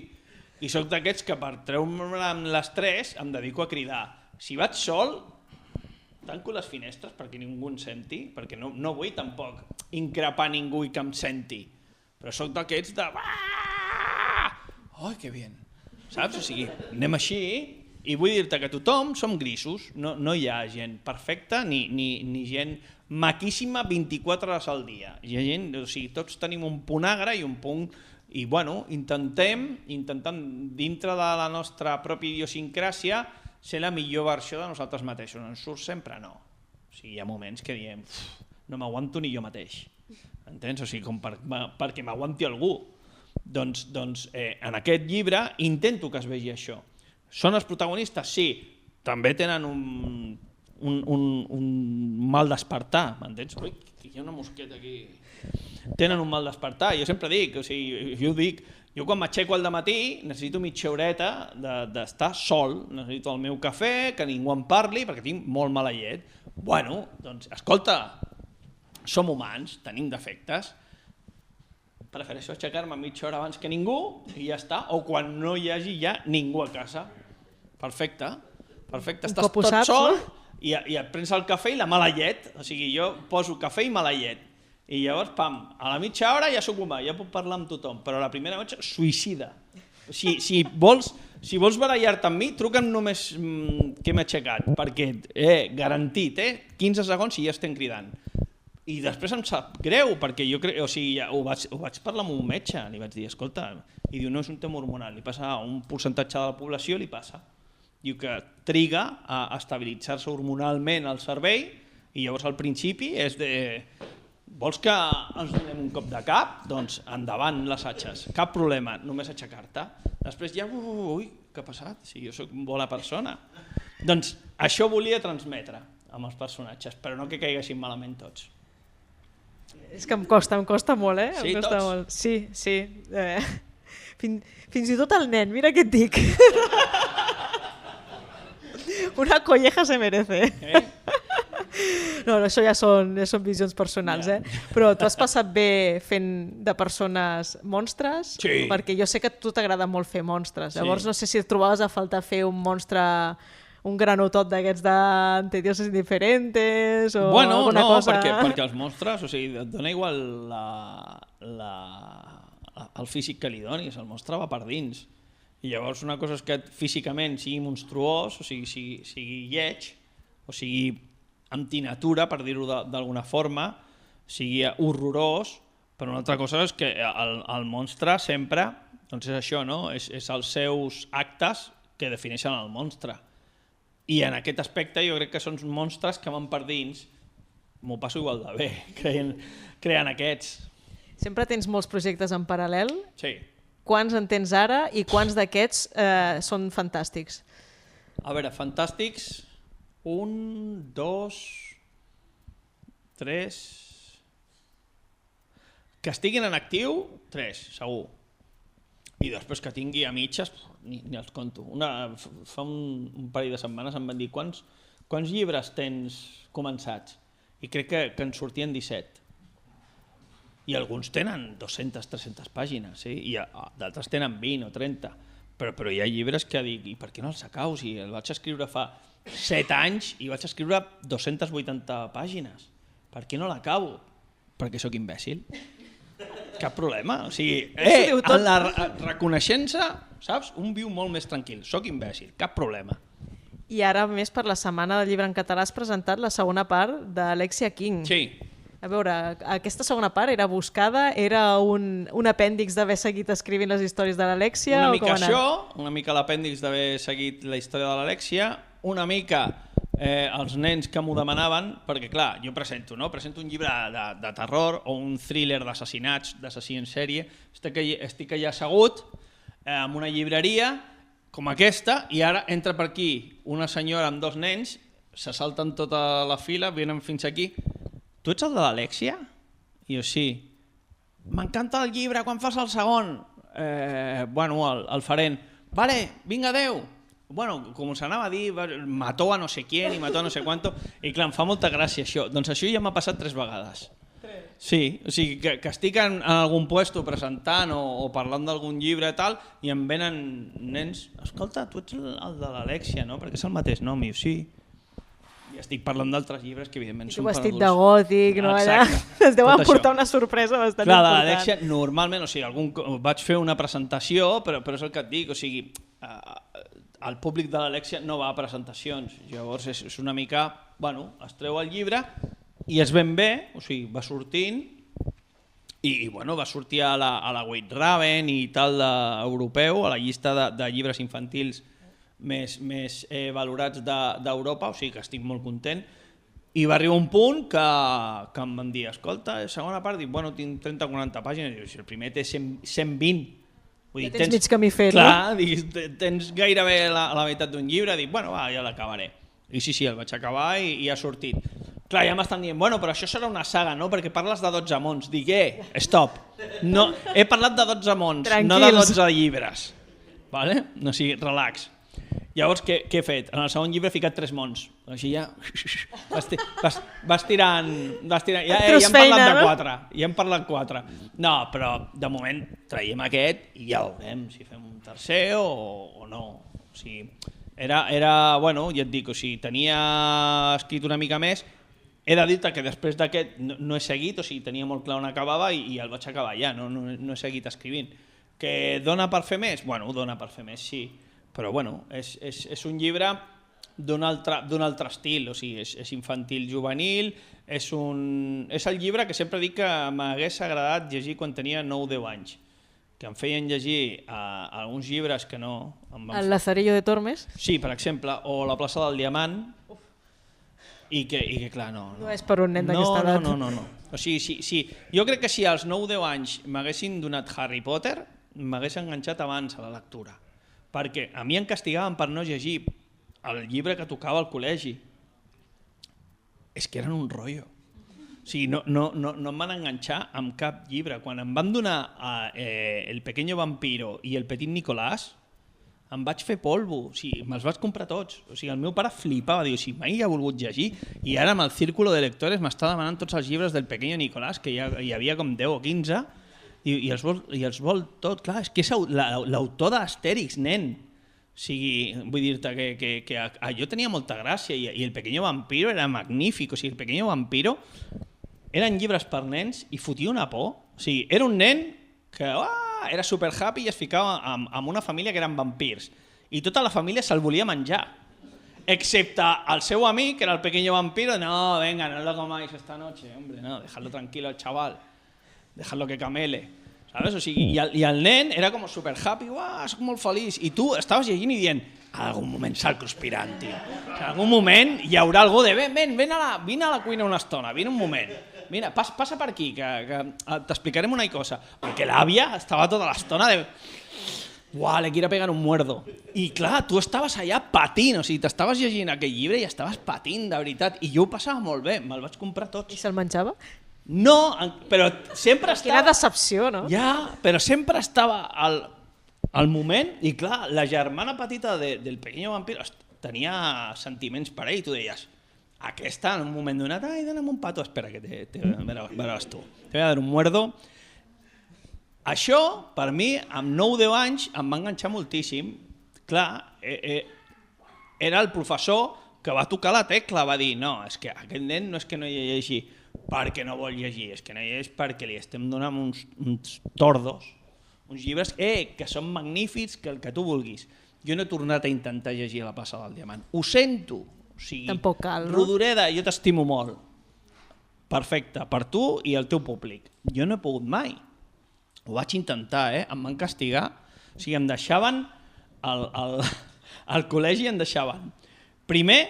i sóc d'aquests que per treure'm l'estrès em dedico a cridar. Si vaig sol, tanco les finestres perquè ningú em senti, perquè no vull tampoc increpar ningú i que em senti, però sóc d'aquests de... Ai, que bien! Saps? O sigui, anem així i vull dir-te que tothom som grisos, no hi ha gent perfecta ni gent maquíssima 24 hores al dia. Hi ha gent, o sigui, tots tenim un punt agre i un punt... I bueno, intentem dintre de la nostra pròpia idiosincràsia ser la millor versió de nosaltres mateixos. Ens surt sempre no. O sigui, hi ha moments que diem no m'aguanto ni jo mateix. Entens? O sigui, com perquè m'aguanti algú. Doncs en aquest llibre intento que es vegi això. Són els protagonistes? Sí. També tenen un mal despertar, m'entens? Ui, hi ha una mosqueta aquí. Tenen un mal despertar. Jo sempre dic, o sigui, jo quan m'aixeco al dematí necessito mitja horeta d'estar sol, necessito el meu cafè, que ningú em parli, perquè tinc molt mala llet. Bueno, doncs, escolta, som humans, tenim defectes, prefereixo aixecar-me mitja hora abans que ningú i ja està, o quan no hi hagi ja ningú a casa. Perfecte, estàs tot sol i et prens el cafè i la mala llet, o sigui, jo poso cafè i mala llet. I llavors, pam, a la mitja hora ja soc humà, ja puc parlar amb tothom, però a la primera noche, suïcida. Si vols barallar-te amb mi, truca'm només que m'he aixecat, perquè, garantit, 15 segons i ja estem cridant. I després em sap greu, perquè jo crec, o sigui, ho vaig parlar amb un metge, li vaig dir, escolta, i diu, no és un tema hormonal, li passa a un percentatge de la població, li passa. Diu que triga a estabilitzar-se hormonalment el cervell, i llavors al principi és de... Vols que ens donem un cop de cap? Doncs endavant les atxes, cap problema, només aixecar-te. Després ja, ui, què ha passat? Si jo sóc una bona persona. Doncs això volia transmetre amb els personatges, però no que caiguessin malament tots. És que em costa molt, eh? Sí, tots? Molt. Sí. Fins i tot el nen, mira què et dic. Una colleja se merece. No, això ja són visions personals, Però tu has passat bé fent de persones monstres? Sí. Perquè jo sé que a tu t'agrada molt fer monstres. Sí. Llavors no sé si et trobaves a faltar fer un monstre, un granotot d'aquests d'Antedioses Indiferentes o alguna cosa? Perquè els monstres, o sigui, et dona igual el físic que li donis, el monstre va per dins. I llavors una cosa és que físicament sigui monstruós, o sigui lleig, o sigui antinatura, per dir-ho d'alguna forma, sigui horrorós, però una altra cosa és que el monstre sempre, doncs és això, no? És els seus actes que defineixen el monstre. I en aquest aspecte jo crec que són monstres que van per dins, m'ho passo igual de bé, creant aquests. Sempre tens molts projectes en paral·lel? Sí. Quants en tens ara i quants d'aquests són fantàstics? A veure, fantàstics... 1, 2, 3... Que estiguin en actiu, 3, segur. I després que tingui a mitges, ni els conto. Fa un parell de setmanes em van dir quants llibres tens començats? I crec que en sortien 17. I alguns tenen 200, 300 pàgines, i d'altres tenen 20 o 30. Però hi ha llibres que dic, i per què no els acabo? Si el vaig escriure fa 7 anys i vaig escriure 280 pàgines. Per què no l'acabo? Perquè sóc imbècil. Cap problema. O sigui, Això diu tot. en la reconeixença, saps? Un viu molt més tranquil. Soc imbècil, cap problema. I ara, a més, per la Setmana del Llibre en Català has presentat la segona part d'Alexia King. Sí. A veure, aquesta segona part era buscada? Era un apèndix d'haver seguit escrivint les històries de l'Alexia? Una mica això, una mica l'apèndix d'haver seguit la història de l'Alexia, una mica els nens que m'ho demanaven, perquè clar, jo presento un llibre de terror o un thriller d'assassinats, d'assassí en sèrie, estic allà assegut en una llibreria com aquesta i ara entra per aquí una senyora amb dos nens, se salten tota la fila, venen fins aquí. Tu ets el de l'Alexia? I jo, sí. M'encanta el llibre, quan fas el segon? Bueno, el farem. Vale, vinga, adeu. Bueno, com s'anava a dir, mató a no sé quién i mató a no sé cuánto. I clar, em fa molta gràcia això. Doncs això ja m'ha passat 3 vegades. Sí, o sigui, que estic en algun puesto presentant o parlant d'algun llibre i tal, i em venen nens, escolta, tu ets el de l'Alexia, no? Perquè és el mateix nom. I jo, sí. I estic parlant d'altres llibres que evidentment són per adults. Vestit de gòtic, no? Allà. Es deuen portar una sorpresa bastant important. Clar, de l'Alexia normalment, o sigui, vaig fer una presentació, però és el que et dic, o sigui, el públic de l'Alexia no va a presentacions, llavors és una mica, bueno, es treu el llibre i es ven bé, o sigui, va sortint i bueno, va sortir a la White Raven i tal europeu, a la llista de llibres infantils més valorats d'Europa, o sigui que estic molt content. I va arribar un punt que em van dir, escolta, segona part, dic, bueno, tinc 30 o 40 pàgines, i el primer té 120. Vull dir, ja tens mig camí fet, clar, no? Dic, tens gairebé la meitat d'un llibre, dic, bueno, va, ja l'acabaré. I sí, el vaig acabar i ha sortit. Clar, ja m'estan dient, bueno, però això serà una saga, no? Perquè parles de 12 mons. Dic, stop. No, he parlat de 12 mons, no de 12 llibres. Vale? No, sí, relax. Llavors, què he fet? En el segon llibre he ficat 3 mons. Així ja vas tirant... Ja hem parlat de 4. Ja hem parlat 4. No, però de moment traiem aquest i ja veurem si fem un tercer o no. O sigui, era, bueno, ja et dic, o sigui, tenia escrit una mica més. He de dir-te que després d'aquest no he seguit, o sigui, tenia molt clar on acabava i el vaig acabar ja, no he seguit escrivint. Que dona per fer més? Bueno, dona per fer més, sí. Però bueno, és un llibre d'un altre estil, o sigui, és infantil juvenil, és el llibre que sempre dic que m'hagués agradat llegir quan tenia 9-10 anys, que em feien llegir alguns llibres que no... El Lazarillo de Tormes? Sí, per exemple, o La plaça del Diamant, i que clar, no. No és per un nen d'aquesta edat. No. O sigui, sí. Jo crec que si als 9-10 anys m'haguessin donat Harry Potter, m'hagués enganxat abans a la lectura. Perquè a mi em castigaven per no llegir el llibre que tocava al col·legi. És que eren un rotllo. O sigui, no em van enganxar amb cap llibre. Quan em van donar El pequeño vampiro i El petit Nicolás, em vaig fer polvo. O sigui, me'ls vaig comprar tots. O sigui, el meu pare flipava, diu, si mai ha volgut llegir, i ara amb el círculo de lectores m'està demanant tots els llibres del pequeño Nicolás, que hi havia com 10 o 15, i els vol tot, clar, és que és l'autor d'Astèrix, nen. O sigui, vull dir-te que allò tenia molta gràcia i El pequeño vampiro era magnífic. O sigui, El pequeño vampiro eren llibres per nens i fotia una por. O sigui, era un nen que era super happy i es ficava amb una família que eren vampirs. I tota la família se'l volia menjar. Excepte el seu amic, que era el pequeño vampiro, no, venga, no lo comáis esta noche, hombre, no, dejadlo tranquilo al chaval. Dejarlo que camele, ¿sabes? O sigui, i el nen era com super happy, soc molt feliç, i tu estaves llegint i dient, en algun moment s'ha conspirant, tio. En algun moment hi haurà algú de, vine a la cuina una estona, vine un moment, mira, passa per aquí, que t'explicarem una cosa, perquè l'àvia estava tota l'estona de, le quiero pegar un muerdo. I clar, tu estaves allà patint, o sigui, t'estaves llegint aquell llibre i estaves patint, de veritat, i jo ho passava molt bé, me'l vaig comprar tots. I se'l menjava? No, però sempre estava... Quina decepció, no? Ja, però sempre estava al moment, i clar, la germana petita del pequeño vampiro tenia sentiments per ell, i tu deies, aquesta en un moment donat, ai, dona'm un pato, espera, que veràs tu, te voy a dar un muerdo. Això, per mi, amb 9-10 anys, em va enganxar moltíssim. Clar, era el professor que va tocar la tecla, va dir, no, és que aquest nen no és que no llegeixi perquè no vol llegir, és que no llegeix perquè li estem donant uns tordos, uns llibres que són magnífics, que el que tu vulguis. Jo no he tornat a intentar llegir La Passa del Diamant. Ho sento. O sigui, tampoc cal, no? Rodoreda, jo t'estimo molt. Perfecte, per tu i el teu públic. Jo no he pogut mai. Ho vaig intentar, em van castigar. O sigui, em deixaven, al col·legi em deixaven. Primer,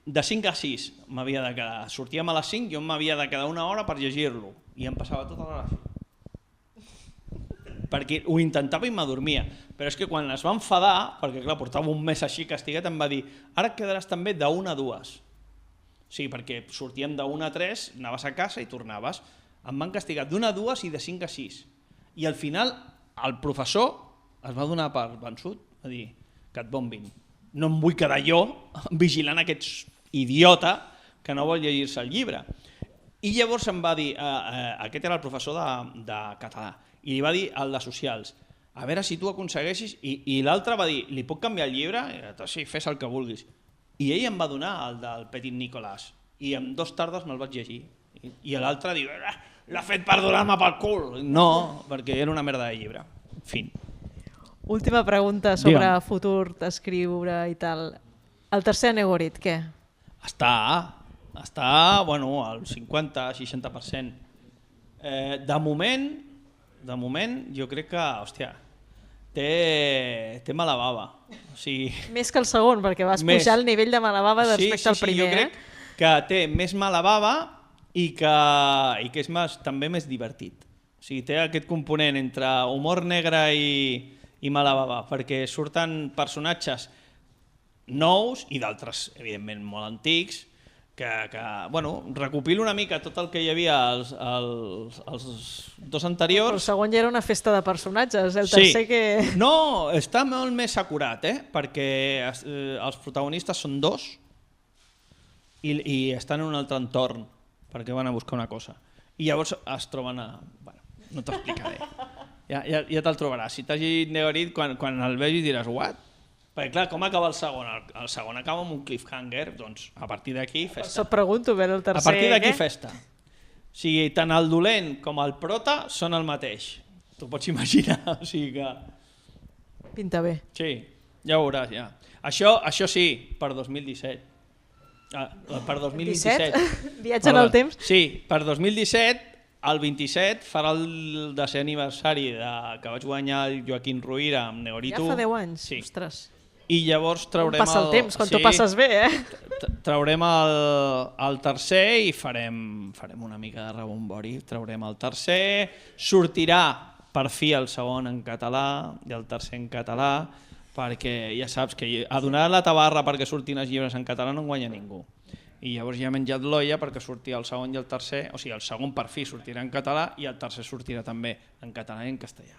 de 5 a 6 m'havia de quedar. Sortíem a les 5, jo m'havia de quedar una hora per llegir-lo. I em passava tota l'hora així. Perquè ho intentava i m'adormia. Però és que quan es va enfadar, perquè clar, portava un mes així castigat, em va dir, ara et quedaràs també de 1 a 2. Sí, perquè sortíem de 1 a 3, anaves a casa i tornaves. Em van castigar d'1 a 2 i de 5 a 6. I al final el professor es va donar per vençut, va dir, que et bombin. No em vull quedar jo vigilant aquest idiota que no vol llegir-se el llibre. I llavors em va dir, aquest era el professor de català, i li va dir al de socials, a veure si tu aconsegueixis, i l'altre va dir, li puc canviar el llibre? Sí, fes el que vulguis. I ell em va donar el del Petit Nicolàs, i en 2 tardes me'l vaig llegir. I l'altre diu, l'ha fet per donar-me pel cul. No, perquè era una merda de llibre. Fin. Última pregunta sobre futur d'escriure i tal. El tercer Anegorit, què? Està bueno, al 50-60%. De moment, jo crec que, hòstia, té mala bava. O sigui, més que el segon, perquè vas pujar el nivell de mala bava respecte al primer. Jo crec que té més mala bava i que és també més divertit. O sigui, té aquest component entre humor negre i mala bava, perquè surten personatges nous i d'altres, evidentment, molt antics, que bueno, recopilo una mica tot el que hi havia als 2 anteriors. El segon ja era una festa de personatges, el tercer que... No, està molt més acurat, perquè els protagonistes són 2 i estan en un altre entorn, perquè van a buscar una cosa. I llavors es troben a... Bueno, no t'explicaré. Ja te'l trobaràs. Si t'has llegit Negorit, quan el vegis diràs, what? Perquè clar, com acaba el segon? El segon acaba amb un cliffhanger, doncs a partir d'aquí festa. Et pregunto, però el tercer... A partir d'aquí festa. O sigui, tant el dolent com el prota són el mateix. T'ho pots imaginar, o sigui que... Pinta bé. Sí, ja ho veuràs, ja. Això sí, per 2017. Per 2027. 17? Viatge en el temps? Sí, per 2017, el 27, farà el 10è aniversari que vaig guanyar el Joaquín Ruyra amb Negorito. Ja fa 10 anys? Sí. Ostres. I llavors traurem passa el temps, quan tu passes bé, Traurem el tercer i farem una mica de rebombori. Traurem el tercer, sortirà per fi el segon en català i el tercer en català, perquè ja saps que a donar la tabarra perquè surtin els llibres en català no en guanya ningú. I llavors ja he menjat l'olla perquè sortia el segon i el tercer, o sigui, el segon per fi sortirà en català i el tercer sortirà també en català i en castellà.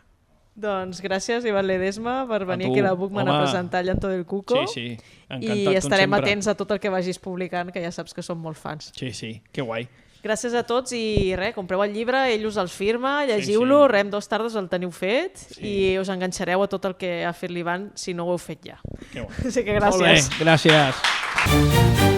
Doncs gràcies, Ivan Ledesma, per venir aquí a la Bookman a presentar Llanto del Cuco. Sí, encantat, i estarem atents a tot el que vagis publicant, que ja saps que som molt fans. Sí, que guai. Gràcies a tots i res, compreu el llibre, ell us el firma, llegiu-lo, en 2 tardes el teniu fet i us enganxareu a tot el que ha fet l'Ivan si no ho heu fet ja. Que guai. Així que gràcies. Molt bé, gràcies.